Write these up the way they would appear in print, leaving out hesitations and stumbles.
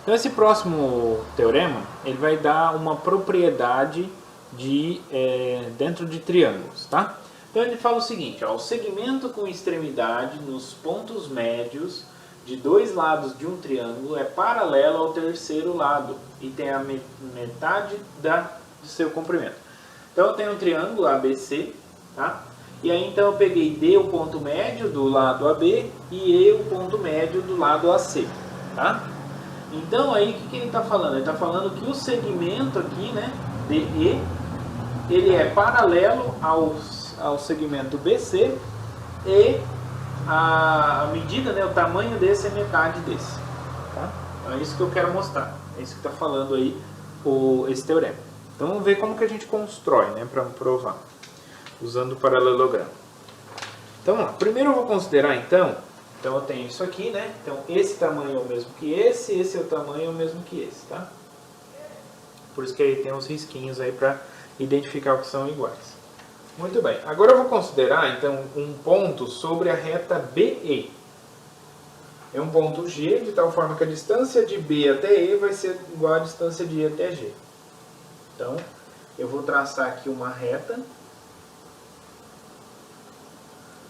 Então esse próximo teorema, ele vai dar uma propriedade dentro de triângulos, tá? Então ele fala o seguinte, ó, o segmento com extremidade nos pontos médios de dois lados de um triângulo é paralelo ao terceiro lado e tem a metade do seu comprimento. Então eu tenho um triângulo ABC, tá? E aí então eu peguei D, o ponto médio do lado AB, e E, o ponto médio do lado AC, tá? Então aí o que ele está falando? Ele está falando que o segmento aqui, né, DE, ele é paralelo ao segmento BC e a medida, né, o tamanho desse é metade desse. Tá? Então é isso que eu quero mostrar. É isso que está falando aí esse teorema. Então vamos ver como que a gente constrói, né, para provar, usando o paralelogramo. Então vamos lá. Primeiro eu vou considerar então eu tenho isso aqui, né? Então esse tamanho é o mesmo que esse é o tamanho é o mesmo que esse, tá? Por isso que aí tem uns risquinhos aí para identificar que são iguais. Muito bem. Agora eu vou considerar então um ponto sobre a reta BE. É um ponto G, de tal forma que a distância de B até E vai ser igual à distância de E até G. Então, eu vou traçar aqui uma reta.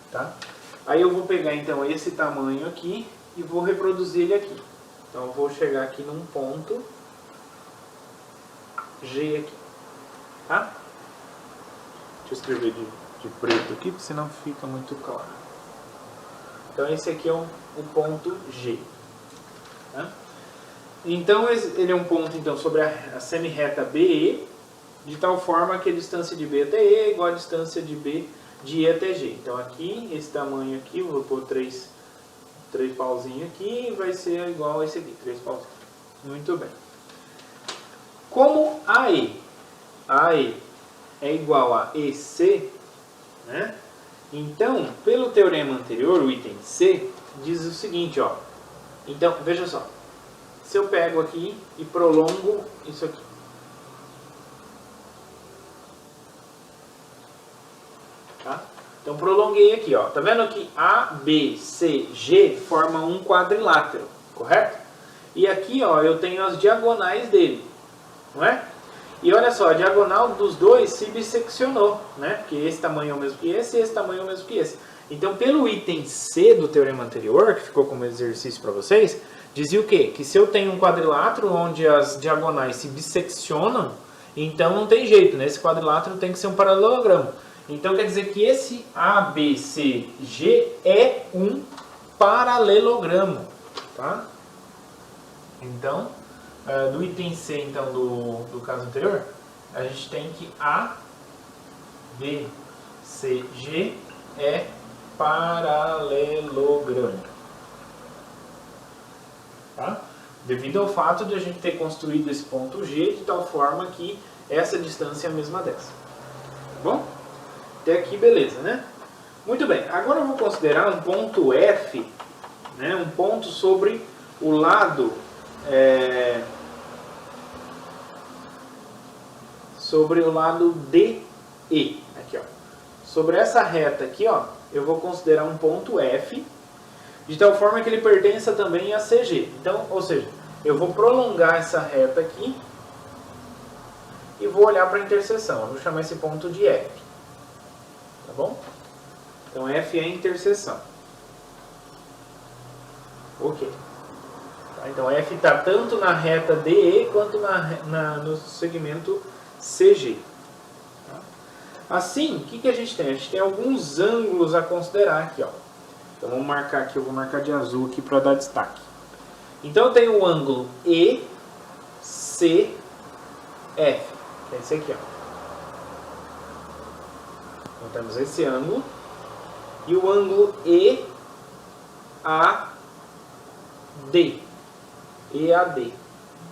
Tá? Aí eu vou pegar então esse tamanho aqui e vou reproduzir ele aqui. Então eu vou chegar aqui num ponto G aqui. Tá? Deixa eu escrever de preto aqui, porque senão fica muito claro. Então esse aqui é o ponto G. Tá? Então ele é um ponto então, sobre a semirreta BE, de tal forma que a distância de B até E é igual à distância de B de E até G. Então aqui, esse tamanho aqui, eu vou pôr três pauzinhos aqui, e vai ser igual a esse aqui, 3 pauzinhos. Muito bem. Como AE é igual a EC, né? Então, pelo teorema anterior, o item C, diz o seguinte, ó. Então, veja só. Se eu pego aqui e prolongo isso aqui. Tá? Então prolonguei aqui, ó. Tá vendo que A, B, C, G formam um quadrilátero, correto? E aqui, ó, eu tenho as diagonais dele, não é? E olha só, a diagonal dos dois se bisseccionou, né? Porque esse tamanho é o mesmo que esse e esse tamanho é o mesmo que esse. Então, pelo item C do teorema anterior, que ficou como exercício para vocês, dizia o quê? Que se eu tenho um quadrilátero onde as diagonais se bisseccionam, então não tem jeito, né? Esse quadrilátero tem que ser um paralelogramo. Então quer dizer que esse ABCG é um paralelogramo, tá? Então, do item C, então, do caso anterior, a gente tem que ABCG é paralelogramo, tá? Devido ao fato de a gente ter construído esse ponto G de tal forma que essa distância é a mesma dessa, tá bom? Até aqui, beleza, né? Muito bem, agora eu vou considerar um ponto F, né? Um ponto sobre o lado, DE, aqui, ó. Sobre essa reta aqui, ó, eu vou considerar um ponto F, de tal forma que ele pertença também a CG. Então, ou seja, eu vou prolongar essa reta aqui e vou olhar para a interseção. Eu vou chamar esse ponto de F. Tá bom? Então F é a interseção. Ok. Tá? Então F está tanto na reta DE quanto no segmento CG. Tá? Assim, o que a gente tem? A gente tem alguns ângulos a considerar aqui, ó. Então vamos marcar aqui, eu vou marcar de azul aqui para dar destaque. Então eu tenho o ângulo ECF, que é esse aqui, ó. Então temos esse ângulo e o ângulo EAD,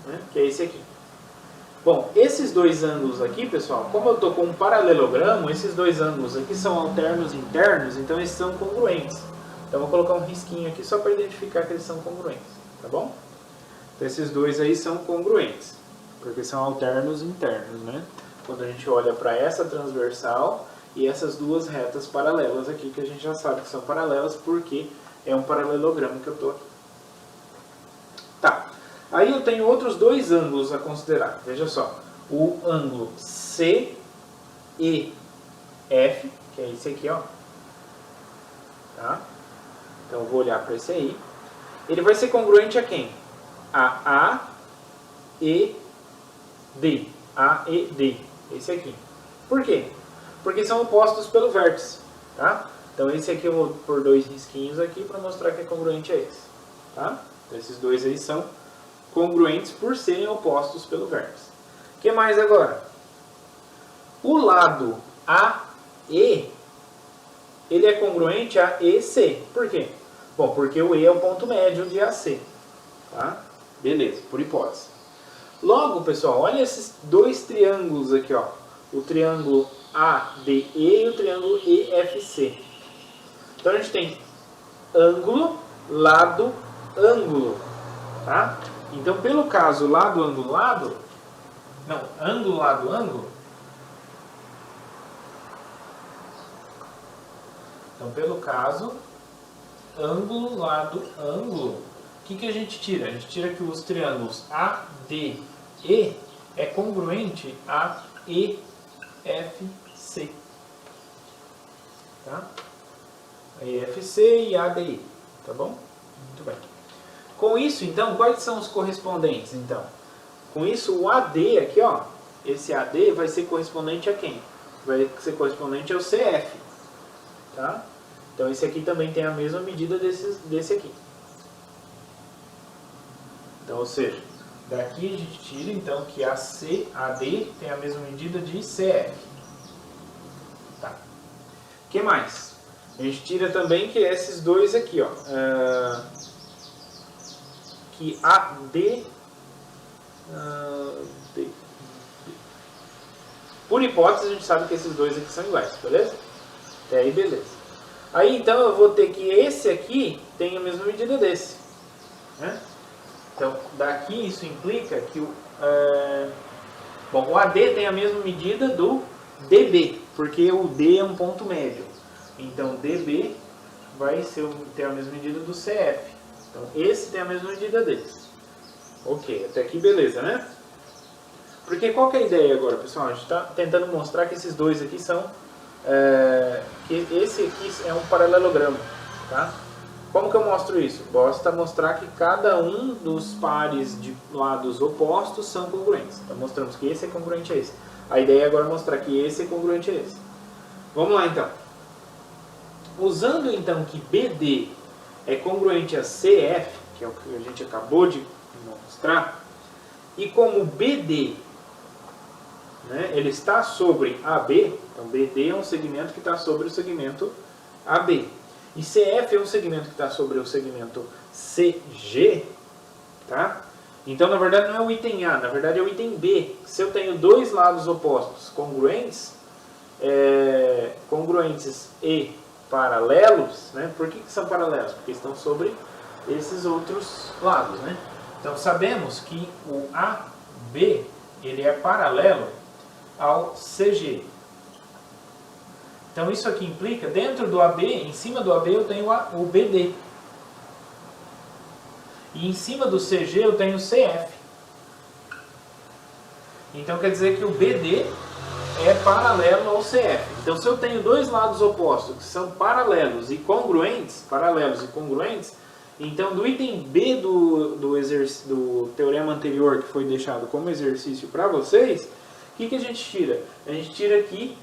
né, que é esse aqui. Bom, esses dois ângulos aqui, pessoal, como eu estou com um paralelogramo, esses dois ângulos aqui são alternos internos, então eles são congruentes. Então eu vou colocar um risquinho aqui só para identificar que eles são congruentes, tá bom? Então esses dois aí são congruentes, porque são alternos internos, né? Quando a gente olha para essa transversal e essas duas retas paralelas aqui, que a gente já sabe que são paralelas porque é um paralelogramo que eu estou aqui. Tá. Aí eu tenho outros dois ângulos a considerar. Veja só, o ângulo CEF, que é esse aqui, ó. Tá? Então eu vou olhar para esse aí. Ele vai ser congruente a quem? A AED. AED. Esse aqui. Por quê? Porque são opostos pelo vértice. Tá? Então esse aqui eu vou pôr dois risquinhos aqui para mostrar que é congruente a esse. Tá? Então esses dois aí são congruentes por serem opostos pelo vértice. O que mais agora? O lado AE, ele é congruente a EC. Por quê? Bom, porque o E é o ponto médio de AC. Tá? Beleza, por hipótese. Logo, pessoal, olha esses dois triângulos aqui, ó. O triângulo ADE e o triângulo EFC. Então a gente tem ângulo, lado, ângulo. Tá? Então, pelo caso lado, ângulo, lado... Não, ângulo, lado, ângulo... Então, pelo caso, ângulo, lado, ângulo... O que a gente tira? A gente tira que os triângulos ADE é congruente a EFC. Tá? EFC e ADI. Tá bom? Muito bem. Com isso, então, quais são os correspondentes, então? Com isso, o AD aqui, ó, esse AD vai ser correspondente a quem? Vai ser correspondente ao CF, tá? Então, esse aqui também tem a mesma medida desse aqui. Então, ou seja, daqui a gente tira, então, que a AD tem a mesma medida de CF. Tá. O que mais? A gente tira também que esses dois aqui, ó, que AD, por hipótese, a gente sabe que esses dois aqui são iguais, beleza? Até aí, beleza. Aí, então, eu vou ter que esse aqui tem a mesma medida desse, né? Então, daqui isso implica que o AD tem a mesma medida do DB, porque o D é um ponto médio. Então, DB vai ter a mesma medida do CF. Então, esse tem a mesma medida desse. Ok, até aqui beleza, né? Porque qual que é a ideia agora, pessoal? A gente está tentando mostrar que esses dois aqui são... que esse aqui é um paralelogramo, tá? Como que eu mostro isso? Basta mostrar que cada um dos pares de lados opostos são congruentes. Então, mostramos que esse é congruente a esse. A ideia agora é mostrar que esse é congruente a esse. Vamos lá, então. Usando, então, que BD é congruente a CF, que é o que a gente acabou de mostrar, e como BD, né, ele está sobre AB, então BD é um segmento que está sobre o segmento AB. E CF é um segmento que está sobre o segmento CG, tá? Então, na verdade, não é o item A, na verdade é o item B. Se eu tenho dois lados opostos congruentes, congruentes e paralelos, né? Por que são paralelos? Porque estão sobre esses outros lados, né? Então, sabemos que o AB, ele é paralelo ao CG. Então, isso aqui implica, dentro do AB, em cima do AB eu tenho o BD. E em cima do CG eu tenho o CF. Então, quer dizer que o BD é paralelo ao CF. Então, se eu tenho dois lados opostos que são paralelos e congruentes, então, do item B do teorema anterior, que foi deixado como exercício para vocês, o que a gente tira? A gente tira aqui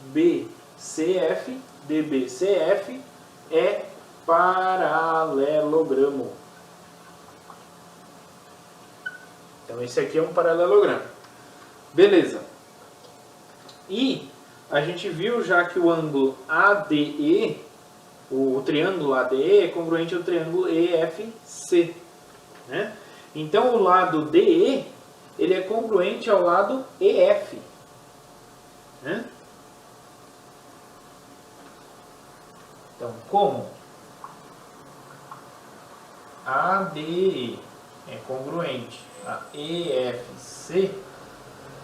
DBCF é paralelogramo. Então, esse aqui é um paralelogramo. Beleza. E a gente viu já que o ângulo ADE, o triângulo ADE, é congruente ao triângulo EFC, né? Então, o lado DE, ele é congruente ao lado EF, né? Então, como ADE é congruente a EFC,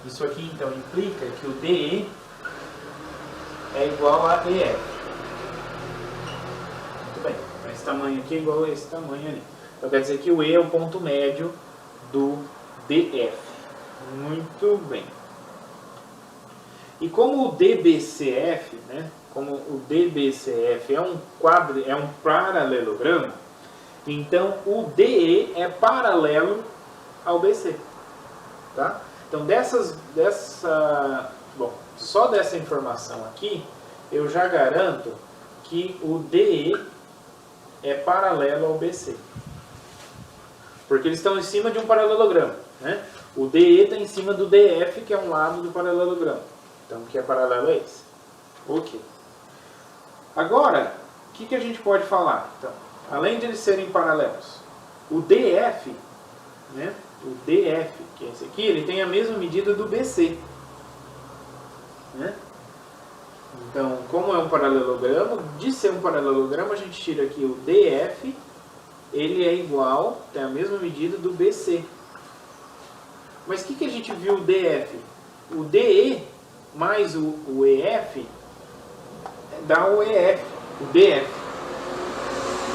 isso aqui então implica que o DE é igual a EF. Muito bem, esse tamanho aqui é igual a esse tamanho ali. Então quer dizer que o E é o ponto médio do DF. Muito bem. E como o DBCF, né, como o DBCF é um paralelogramo, então o DE é paralelo ao BC. Tá? Então só dessa informação aqui, eu já garanto que o DE é paralelo ao BC. Porque eles estão em cima de um paralelogramo. Né? O DE está em cima do DF, que é um lado do paralelogramo. Então, que é paralelo a esse. Ok. Agora, o que a gente pode falar? Então, além de eles serem paralelos, o DF, né? O DF, que é esse aqui, ele tem a mesma medida do BC. Né? Então, como é um paralelogramo, de ser um paralelogramo, a gente tira aqui o DF, ele é igual, tem a mesma medida do BC. Mas o que a gente viu o DF? O DE mais o EF dá o EF, o DF.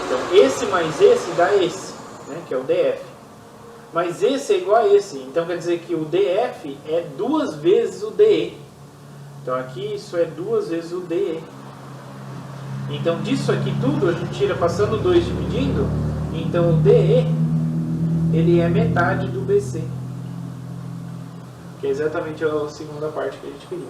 Então, esse mais esse dá esse, né, que é o DF. Mas esse é igual a esse, então quer dizer que o DF é 2 vezes o DE. Então aqui isso é 2 vezes o DE. Então disso aqui tudo a gente tira passando 2 dividindo, então o DE ele é metade do BC. Que é exatamente a segunda parte que a gente queria.